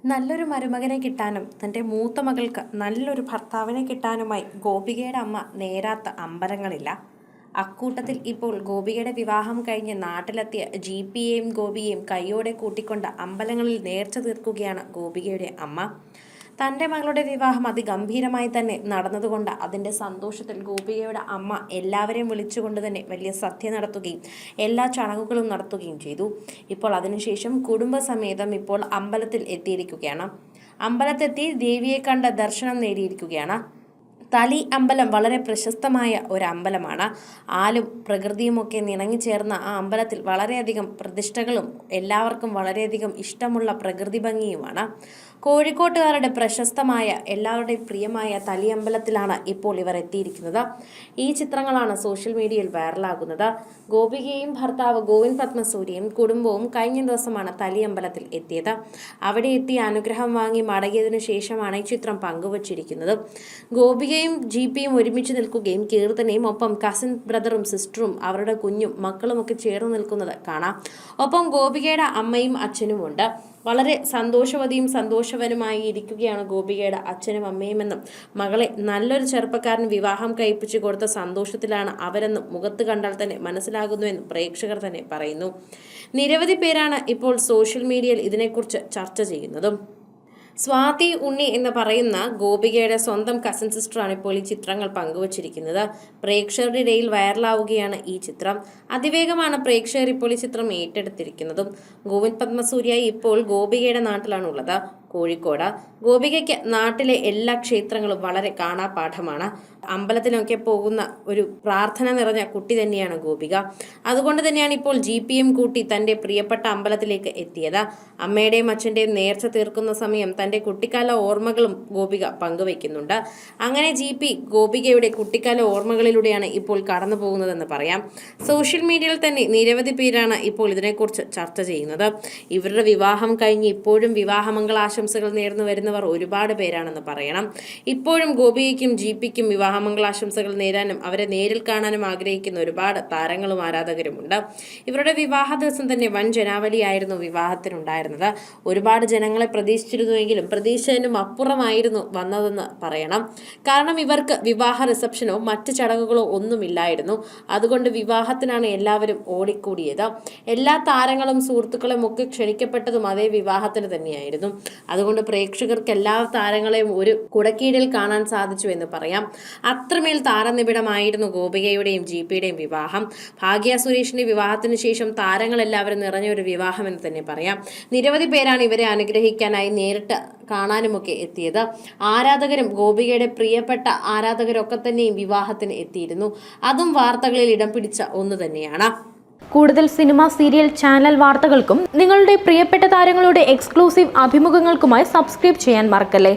നല്ലൊരു മരുമകനെ കിട്ടാനും തൻ്റെ മൂത്ത മകൾക്ക് നല്ലൊരു ഭർത്താവിനെ കിട്ടാനുമായി ഗോപികയുടെ അമ്മ നേരാത്ത അമ്പലങ്ങളില്ല. അക്കൂട്ടത്തിൽ ഇപ്പോൾ ഗോപികയുടെ വിവാഹം കഴിഞ്ഞ് നാട്ടിലെത്തിയ ജിപിയെയും ഗോപിയെയും കൈയോടെ കൂട്ടിക്കൊണ്ട് അമ്പലങ്ങളിൽ നേർച്ച തീർക്കുകയാണ് ഗോപികയുടെ അമ്മ. തൻ്റെ മകളുടെ വിവാഹം അതിഗംഭീരമായി തന്നെ നടന്നതുകൊണ്ട് അതിൻ്റെ സന്തോഷത്തിൽ ഗോപികയുടെ അമ്മ എല്ലാവരെയും വിളിച്ചുകൊണ്ട് തന്നെ വലിയ സദ്യ നടത്തുകയും എല്ലാ ചടങ്ങുകളും നടത്തുകയും ചെയ്തു. ഇപ്പോൾ അതിനുശേഷം കുടുംബസമേതം ഇപ്പോൾ അമ്പലത്തിൽ എത്തിയിരിക്കുകയാണ്. അമ്പലത്തെത്തി ദേവിയെ കണ്ട ദർശനം നേടിയിരിക്കുകയാണ്. തലി അമ്പലം വളരെ പ്രശസ്തമായ ഒരു അമ്പലമാണ്. ആലും പ്രകൃതിയുമൊക്കെ നിണങ്ങിച്ചേർന്ന ആ അമ്പലത്തിൽ വളരെയധികം പ്രതിഷ്ഠകളും എല്ലാവർക്കും വളരെയധികം ഇഷ്ടമുള്ള പ്രകൃതി ഭംഗിയുമാണ്. കോഴിക്കോട്ടുകാരുടെ പ്രശസ്തമായ എല്ലാവരുടെയും പ്രിയമായ തലി അമ്പലത്തിലാണ് ഇപ്പോൾ ഇവർ എത്തിയിരിക്കുന്നത്. ഈ ചിത്രങ്ങളാണ് സോഷ്യൽ മീഡിയയിൽ വൈറലാകുന്നത്. ഗോപികയും ഭർത്താവ് ഗോവിന്ദ് പത്മസൂര്യയും കുടുംബവും കഴിഞ്ഞ ദിവസമാണ് തലി അമ്പലത്തിൽ എത്തിയത്. അവിടെ എത്തി അനുഗ്രഹം വാങ്ങി മടങ്ങിയതിനു ശേഷമാണ് ഈ ചിത്രം പങ്കുവച്ചിരിക്കുന്നത്. ഗോപികയും ജിപിയും ഒരുമിച്ച് നിൽക്കുകയും കീർത്തനയും ഒപ്പം കസിൻ ബ്രദറും സിസ്റ്ററും അവരുടെ കുഞ്ഞും മക്കളുമൊക്കെ ചേർന്ന് നിൽക്കുന്നത് കാണാം. ഒപ്പം ഗോപികയുടെ അമ്മയും അച്ഛനും ഉണ്ട്. വളരെ സന്തോഷവതിയും സന്തോഷവനുമായി ഇരിക്കുകയാണ് ഗോപികയുടെ അച്ഛനും അമ്മയുമെന്നും മകളെ നല്ലൊരു ചെറുപ്പക്കാരൻ വിവാഹം കഴിപ്പിച്ചു കൊടുത്ത സന്തോഷത്തിലാണ് അവരെന്നും മുഖത്ത് കണ്ടാൽ തന്നെ മനസ്സിലാകുന്നുവെന്നും പ്രേക്ഷകർ തന്നെ പറയുന്നു. നിരവധി പേരാണ് ഇപ്പോൾ സോഷ്യൽ മീഡിയയിൽ ഇതിനെക്കുറിച്ച് ചർച്ച ചെയ്യുന്നതും. സ്വാതി ഉണ്ണി എന്ന് പറയുന്ന ഗോപികയുടെ സ്വന്തം കസിൻ സിസ്റ്ററാണ് ഇപ്പോൾ ഈ ചിത്രങ്ങൾ പങ്കുവച്ചിരിക്കുന്നത്. പ്രേക്ഷകരുടെ ഇടയിൽ വൈറലാവുകയാണ് ഈ ചിത്രം. അതിവേഗമാണ് പ്രേക്ഷകർ ഇപ്പോൾ ഈ ചിത്രം ഏറ്റെടുത്തിരിക്കുന്നതും. ഗോവിന്ദ് പത്മസൂര്യ ഇപ്പോൾ ഗോപികയുടെ നാട്ടിലാണുള്ളത്, കോഴിക്കോട്. ഗോപികയ്ക്ക് നാട്ടിലെ എല്ലാ ക്ഷേത്രങ്ങളും വളരെ കാണാപാഠമാണ്. അമ്പലത്തിലൊക്കെ പോകുന്ന ഒരു പ്രാർത്ഥന നിറഞ്ഞ കുട്ടി തന്നെയാണ് ഗോപിക. അതുകൊണ്ട് തന്നെയാണ് ഇപ്പോൾ ജിപിയും കൂട്ടി തൻ്റെ പ്രിയപ്പെട്ട അമ്പലത്തിലേക്ക് എത്തിയത്. അമ്മയുടെയും അച്ഛൻ്റെയും നേർച്ച തീർക്കുന്ന സമയം തൻ്റെ കുട്ടിക്കാല ഓർമ്മകളും ഗോപിക പങ്കുവയ്ക്കുന്നുണ്ട്. അങ്ങനെ ജിപി ഗോപികയുടെ കുട്ടിക്കാല ഓർമ്മകളിലൂടെയാണ് ഇപ്പോൾ കടന്നു പോകുന്നതെന്ന് പറയാം. സോഷ്യൽ മീഡിയയിൽ തന്നെ നിരവധി പേരാണ് ഇപ്പോൾ ഇതിനെക്കുറിച്ച് ചർച്ച ചെയ്യുന്നത്. ഇവരുടെ വിവാഹം കഴിഞ്ഞ് ഇപ്പോഴും വിവാഹമംഗളാശംസകൾ നേർന്നു വരുന്നവർ ഒരുപാട് പേരാണെന്ന് പറയണം. ഇപ്പോഴും ഗോപികയ്ക്കും ജിപിക്കും വിവാഹമംഗളാശംസകൾ നേരാനും അവരെ നേരിൽ കാണാനും ആഗ്രഹിക്കുന്ന ഒരുപാട് താരങ്ങളും ആരാധകരുമുണ്ട്. ഇവരുടെ വിവാഹ ദിവസം തന്നെ വൻ ജനാവലിയായിരുന്നു വിവാഹത്തിനുണ്ടായിരുന്നത്. ഒരുപാട് ജനങ്ങളെ പ്രതീക്ഷിച്ചിരുന്നുവെങ്കിലും പ്രതീക്ഷനും അപ്പുറമായിരുന്നു വന്നതെന്ന് പറയണം. കാരണം ഇവർക്ക് വിവാഹ റിസപ്ഷനോ മറ്റ് ചടങ്ങുകളോ ഒന്നുമില്ലായിരുന്നു. അതുകൊണ്ട് വിവാഹത്തിനാണ് എല്ലാവരും ഓടിക്കൂടിയത്. എല്ലാ താരങ്ങളും സുഹൃത്തുക്കളും ഒക്കെ ക്ഷണിക്കപ്പെട്ടതും അതേ വിവാഹത്തിന് തന്നെയായിരുന്നു. അതുകൊണ്ട് പ്രേക്ഷകർക്ക് എല്ലാ താരങ്ങളെയും ഒരു കുടക്കീഴിൽ കാണാൻ സാധിച്ചു എന്ന് പറയാം. അത്രമേൽ താരനിബിഡമായിരുന്നു ഗോപികയുടെയും ജിപിയുടെയും വിവാഹം. ഭാഗ്യ സുരേഷിന്റെ വിവാഹത്തിന് ശേഷം താരങ്ങളെല്ലാവരും നിറഞ്ഞ ഒരു വിവാഹം എന്ന് തന്നെ പറയാം. നിരവധി പേരാണ് ഇവരെ അനുഗ്രഹിക്കാനായി നേരിട്ട് കാണാനുമൊക്കെ എത്തിയത്. ആരാധകരും ഗോപികയുടെ പ്രിയപ്പെട്ട ആരാധകരൊക്കെ തന്നെയും വിവാഹത്തിന് എത്തിയിരുന്നു. അതും വാർത്തകളിൽ ഇടം പിടിച്ച ഒന്ന് തന്നെയാണ്. കൂടുതൽ സിനിമ, സീരിയൽ, ചാനൽ വാർത്തകൾക്കും നിങ്ങളുടെ പ്രിയപ്പെട്ട താരങ്ങളുടെ എക്സ്ക്ലൂസീവ് അഭിമുഖങ്ങൾക്കുമായി സബ്സ്ക്രൈബ് ചെയ്യാൻ മറക്കല്ലേ.